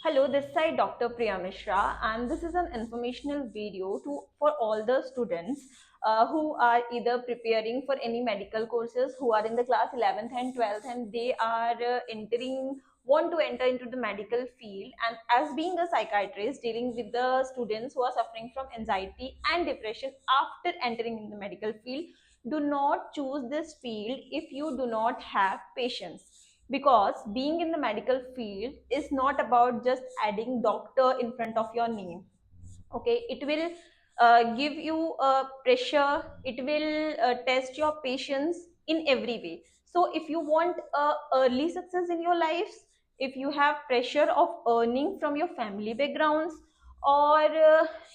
Hello, this side Dr. Priya Mishra, and this is an informational video for all the students who are either preparing for any medical courses, who are in the class 11th and 12th, and they are want to enter into the medical field. And as being a psychiatrist, dealing with the students who are suffering from anxiety and depression after entering in the medical field, do not choose this field if you do not have patience, because being in the medical field is not about just adding doctor in front of your name. Okay, it will give you pressure, it will test your patience in every way. So if you want early success in your lives, if you have pressure of earning from your family backgrounds, or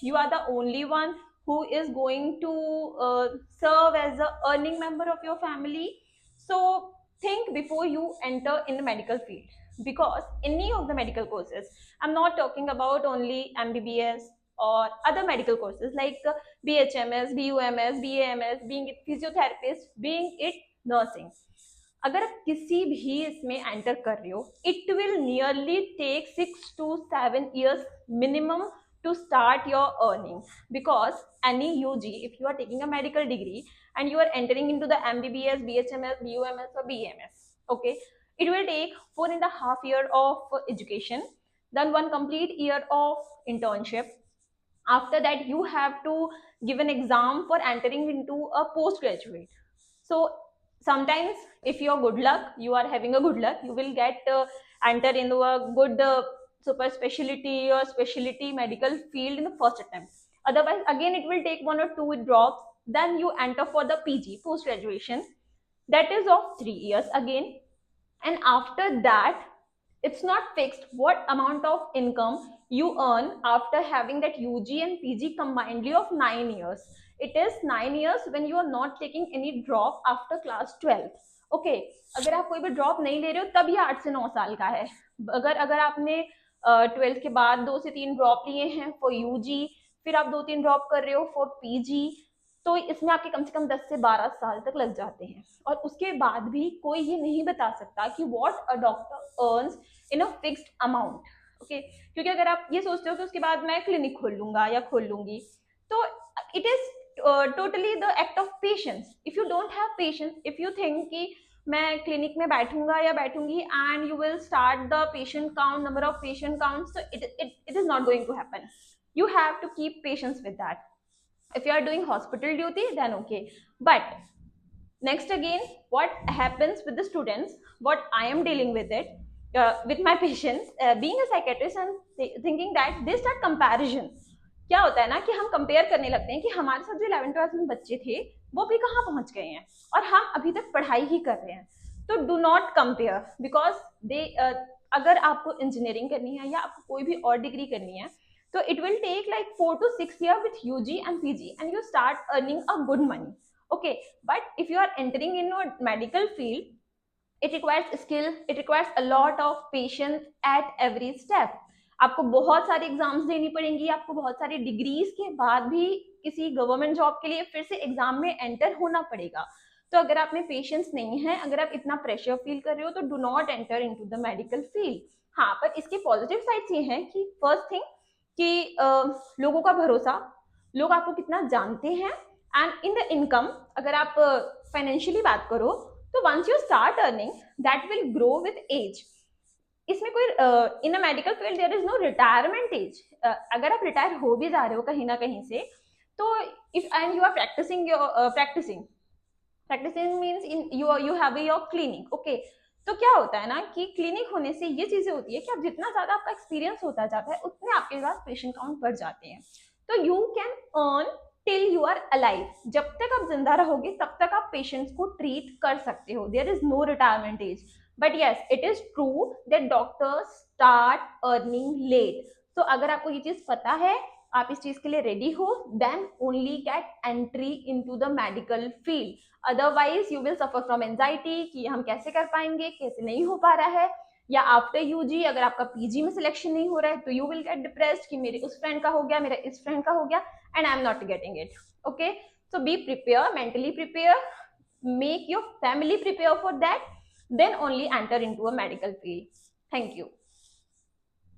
you are the only one who is going to serve as a earning member of your family, so think before you enter in the medical field. Because any of the medical courses, I'm not talking about only mbbs or other medical courses like BHMS, BUMS, BAMS, being it physiotherapist, being it nursing, अगर आप किसी भी इसमें enter कर रहे हो, it will nearly take 6 to 7 years minimum to start your earning. Because any UG, if you are taking a medical degree and you are entering into the MBBS, BHMS, BUMS or BAMS, okay, it will take 4.5 years of education, then 1 complete year of internship. After that you have to give an exam for entering into a postgraduate. So sometimes if you're good luck, you are having a good luck, you will get enter into a good super specialty or specialty medical field in the first attempt. Otherwise again it will take 1 or 2 drops, then you enter for the PG, post graduation, that is of 3 years again. And after that, it's not fixed what amount of income you earn after having that UG and PG combinedly of 9 years. It is 9 years when you are not taking any drop after class 12. Okay, अगर आप कोई भी drop नहीं ले रहे हो तब ये 8 से 9 साल का है. अगर अगर आपने 12th के बाद 2 से 3 ड्रॉप लिए हैं फॉर यूजी, फिर आप 2-3 ड्रॉप कर रहे हो फॉर पीजी, तो इसमें आपके कम से कम 10 से 12 साल तक लग जाते हैं. और उसके बाद भी कोई ये नहीं बता सकता कि what a doctor earns in a fixed amount. Okay, क्योंकि अगर आप ये सोचते हो कि उसके बाद मैं क्लिनिक खोल लूंगा या खोल लूंगी, तो it is totally the act of patience. If you don't have patience, if you think कि मैं क्लिनिक में बैठूंगा या बैठूंगी and you will start the patient count, number of patient count, so it is not going to happen. You have to keep patience with that. If you are doing hospital duty, then okay. But next again, what happens with the students, what I am dealing with it, with my patients, being a psychiatrist and thinking that they start comparison. क्या होता है ना कि हम compare करने लगते हैं कि हमारे साथ जो 11th-12th में बच्चे थे वो भी कहाँ पहुंच गए हैं और हम अभी तक पढ़ाई ही कर रहे हैं. तो do not compare, because they अगर आपको इंजीनियरिंग करनी है या आपको कोई भी और डिग्री करनी है, so it will take like 4 to 6 years with UG and PG and you start earning a good money. Okay, but if you are entering in a medical field, it requires skill, it requires a lot of patience at every step. आपको बहुत सारी exams देनी पड़ेंगी, आपको बहुत सारी degrees के बाद भी किसी गवर्नमेंट जॉब के लिए फिर से एग्जाम में एंटर होना पड़ेगा. तो अगर आप में पेशेंस नहीं है, अगर आप इतना प्रेशर फील कर रहे हो, तो do not enter into the medical field. हाँ, पर इसके पॉजिटिव साइड्स ये हैं कि फर्स्ट थिंग कि लोगों का भरोसा, लोग आपको कितना जानते हैं, एंड इन द इनकम अगर आप फाइनेंशियली बात करो तो once you start earning that will grow with age. इसमें कोई in a medical field there is no retirement age. अगर आप रिटायर हो भी जा रहे हो कहीं ना कहीं से, तो if and you are practising means in you have your clinic. Okay, तो क्या होता है ना कि क्लिनिक होने से ये चीजें होती है कि आप जितना ज्यादा आपका एक्सपीरियंस होता जाता है उतने आपके पास पेशेंट काउंट बढ़ जाते हैं. तो you can earn till you are alive. जब तक आप जिंदा रहोगे तब तक आप पेशेंट्स को ट्रीट कर सकते हो. There is no retirement age. But yes, it is true that doctors start earning late. तो अगर आपको ये चीज पता है, आप इस चीज के लिए रेडी हो, then only get entry into the medical field. Otherwise you will suffer from anxiety कि हम कैसे कर पाएंगे, कैसे नहीं हो पा रहा है. या आफ्टर यूजी अगर आपका पीजी में सिलेक्शन नहीं हो रहा है तो यू विल गेट डिप्रेस्ड कि मेरे उस फ्रेंड का हो गया, मेरा इस फ्रेंड का हो गया, and I am not getting it. Okay, so be prepare, mentally prepare, make your family prepare for that, then only enter into a medical field. Thank you.